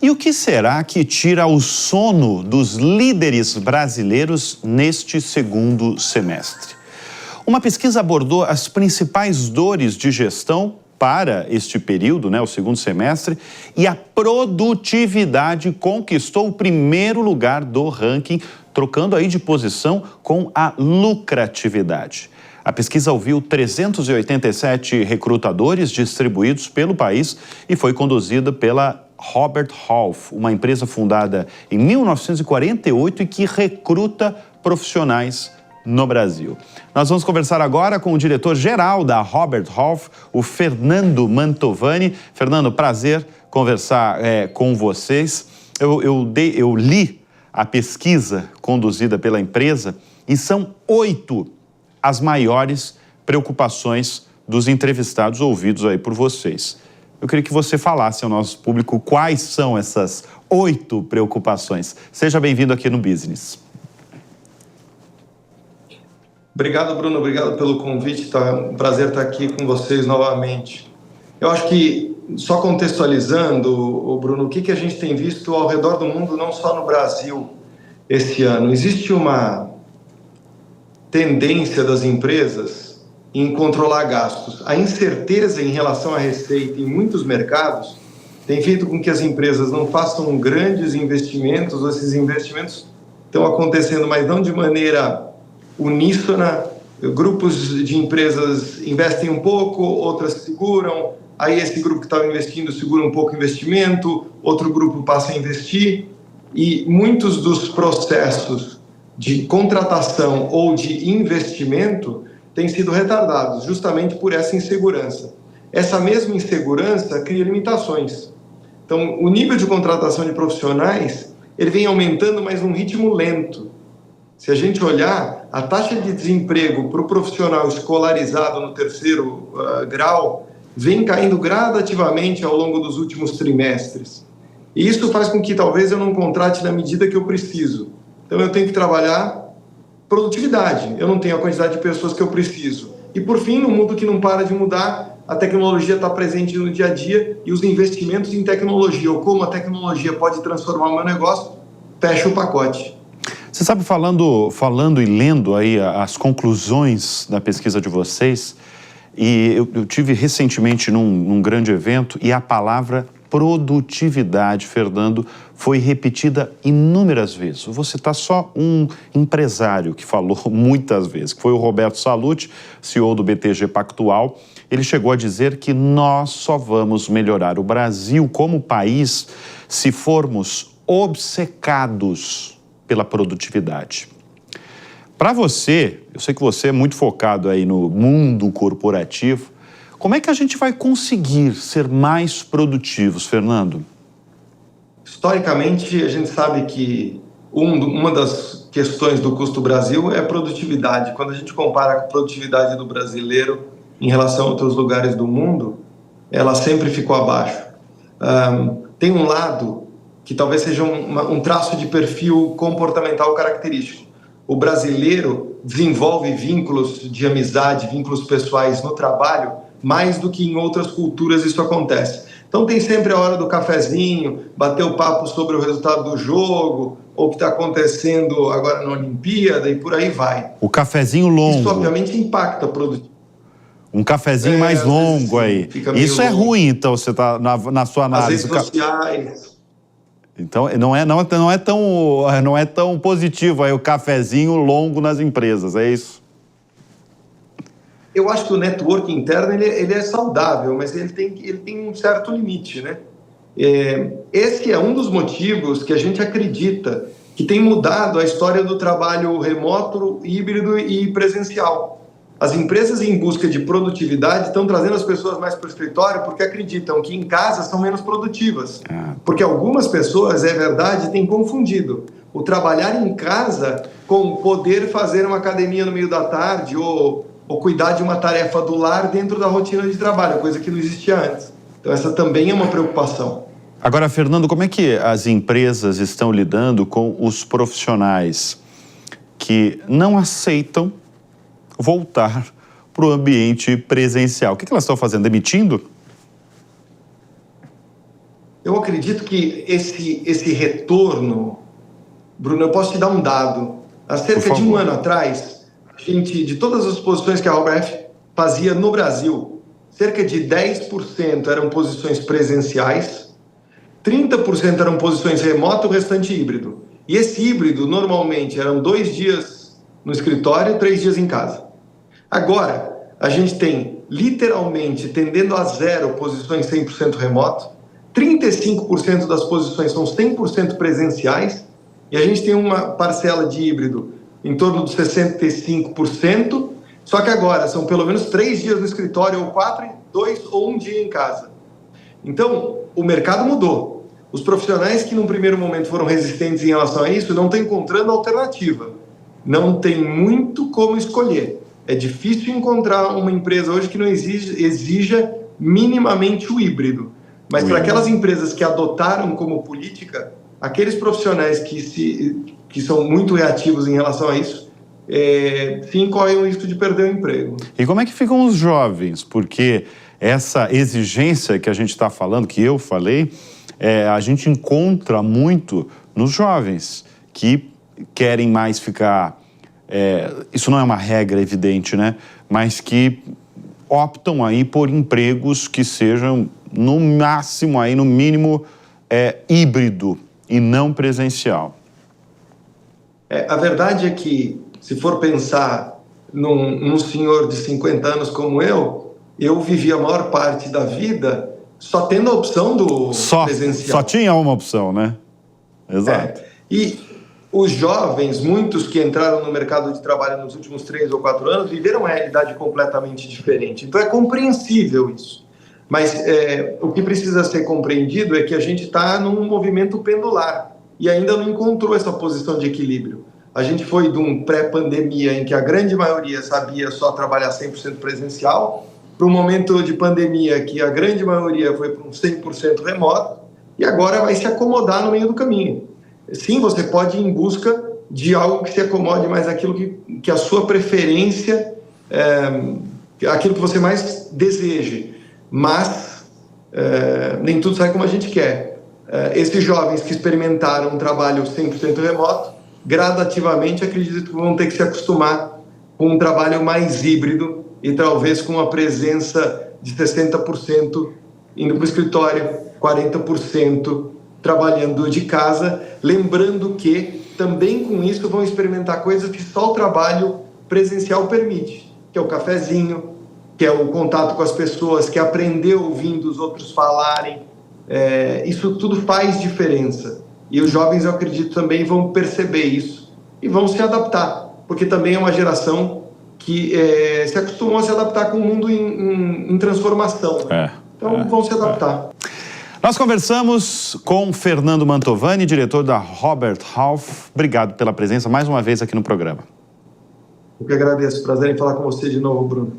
E o que será que tira o sono dos líderes brasileiros neste segundo semestre? Uma pesquisa abordou as principais dores de gestão para este período, o segundo semestre, e a produtividade conquistou o primeiro lugar do ranking, trocando aí de posição com a lucratividade. A pesquisa ouviu 387 recrutadores distribuídos pelo país e foi conduzida pela Robert Half, uma empresa fundada em 1948 e que recruta profissionais no Brasil. Nós vamos conversar agora com o diretor-geral da Robert Half, o Fernando Mantovani. Fernando, prazer conversar com vocês. Eu li a pesquisa conduzida pela empresa e são 8 as maiores preocupações dos entrevistados ouvidos aí por vocês. Eu queria que você falasse ao nosso público quais são essas 8 preocupações. Seja bem-vindo aqui no Business. Obrigado, Bruno. Obrigado pelo convite. Tá um prazer estar aqui com vocês novamente. Eu acho que, só contextualizando, Bruno, o que a gente tem visto ao redor do mundo, não só no Brasil, esse ano. Existe uma tendência das empresas em controlar gastos. A incerteza em relação à receita em muitos mercados tem feito com que as empresas não façam grandes investimentos, ou esses investimentos estão acontecendo, mas não de maneira uníssona. Grupos de empresas investem um pouco, outras seguram, aí esse grupo que estava investindo segura um pouco o investimento, outro grupo passa a investir, e muitos dos processos de contratação ou de investimento têm sido retardados justamente por essa insegurança. Essa mesma insegurança cria limitações. Então, o nível de contratação de profissionais, ele vem aumentando, mas num ritmo lento. Se a gente olhar, a taxa de desemprego para o profissional escolarizado no terceiro grau vem caindo gradativamente ao longo dos últimos trimestres. E isso faz com que talvez eu não contrate na medida que eu preciso. Então eu tenho que trabalhar produtividade, eu não tenho a quantidade de pessoas que eu preciso. E por fim, no mundo que não para de mudar, a tecnologia está presente no dia a dia e os investimentos em tecnologia, ou como a tecnologia pode transformar o meu negócio, fecha o pacote. Você sabe, falando e lendo aí as conclusões da pesquisa de vocês, e eu tive recentemente num grande evento, e a palavra produtividade, Fernando, foi repetida inúmeras vezes. Eu vou citar só um empresário que falou muitas vezes, que foi o Roberto Sallouti, CEO do BTG Pactual. Ele chegou a dizer que nós só vamos melhorar o Brasil como país se formos obcecados pela produtividade. Para você, eu sei que você é muito focado aí no mundo corporativo, como é que a gente vai conseguir ser mais produtivos, Fernando? Historicamente, a gente sabe que uma das questões do custo Brasil é a produtividade. Quando a gente compara a produtividade do brasileiro em relação a outros lugares do mundo, ela sempre ficou abaixo. Tem um lado que talvez seja um traço de perfil comportamental característico. O brasileiro desenvolve vínculos de amizade, vínculos pessoais no trabalho, mais do que em outras culturas isso acontece. Então tem sempre a hora do cafezinho, bater o papo sobre o resultado do jogo, ou o que está acontecendo agora na Olimpíada, e por aí vai. O cafezinho longo. Isso obviamente impacta a produtividade. Um cafezinho mais longo aí. Isso é ruim, então, você está na sua análise. As redes sociais. Então, não é tão positivo aí o cafezinho longo nas empresas, é isso? Eu acho que o network interno ele é saudável, mas ele tem um certo limite, né? Esse é um dos motivos que a gente acredita que tem mudado a história do trabalho remoto, híbrido e presencial. As empresas em busca de produtividade estão trazendo as pessoas mais para o escritório porque acreditam que em casa são menos produtivas. Porque algumas pessoas, é verdade, têm confundido o trabalhar em casa com poder fazer uma academia no meio da tarde ou cuidar de uma tarefa do lar dentro da rotina de trabalho, coisa que não existia antes. Então essa também é uma preocupação. Agora, Fernando, como é que as empresas estão lidando com os profissionais que não aceitam voltar para o ambiente presencial? O que elas estão fazendo? Demitindo? Eu acredito que esse retorno, Bruno, eu posso te dar um dado. Há cerca de um ano atrás, de todas as posições que a Robert fazia no Brasil, cerca de 10% eram posições presenciais, 30% eram posições remoto, o restante híbrido. E esse híbrido, normalmente, eram 2 dias no escritório, 3 dias em casa. Agora, a gente tem, literalmente, tendendo a zero posições 100% remoto, 35% das posições são 100% presenciais, e a gente tem uma parcela de híbrido em torno de 65%, só que agora são pelo menos 3 dias no escritório, ou 4, 2 ou 1 dia em casa. Então, o mercado mudou. Os profissionais que num primeiro momento foram resistentes em relação a isso não estão encontrando alternativa. Não tem muito como escolher. É difícil encontrar uma empresa hoje que não exija minimamente o híbrido. Mas para aquelas empresas que adotaram como política, aqueles profissionais que são muito reativos em relação a isso, sim, correm o risco de perder o emprego. E como é que ficam os jovens? Porque essa exigência que a gente está falando, que eu falei, a gente encontra muito nos jovens que querem mais ficar... isso não é uma regra evidente, né? Mas que optam aí por empregos que sejam, no máximo, aí, no mínimo, híbrido e não presencial. A verdade é que, se for pensar num senhor de 50 anos como eu vivi a maior parte da vida só tendo a opção do presencial. Só tinha uma opção, né? Exato. E os jovens, muitos que entraram no mercado de trabalho nos últimos 3 ou 4 anos, viveram uma realidade completamente diferente. Então é compreensível isso. Mas o que precisa ser compreendido é que a gente está num movimento pendular e ainda não encontrou essa posição de equilíbrio. A gente foi de um pré-pandemia em que a grande maioria sabia só trabalhar 100% presencial, para um momento de pandemia que a grande maioria foi para um 100% remoto, e agora vai se acomodar no meio do caminho. Sim, você pode ir em busca de algo que se acomode mais àquilo que a sua preferência, aquilo que você mais deseje, mas nem tudo sai como a gente quer. Esses jovens que experimentaram um trabalho 100% remoto, gradativamente acredito que vão ter que se acostumar com um trabalho mais híbrido e talvez com uma presença de 60% indo para o escritório, 40% trabalhando de casa, lembrando que também com isso vão experimentar coisas que só o trabalho presencial permite, que é o cafezinho, que é o contato com as pessoas, que é aprender ouvindo os outros falarem. Isso tudo faz diferença. E os jovens, eu acredito, também vão perceber isso e vão se adaptar, porque também é uma geração que se acostumou a se adaptar com o mundo em transformação. Então, vão se adaptar. Nós conversamos com Fernando Mantovani, diretor da Robert Half. Obrigado pela presença mais uma vez aqui no programa. Eu que agradeço. Prazer em falar com você de novo, Bruno.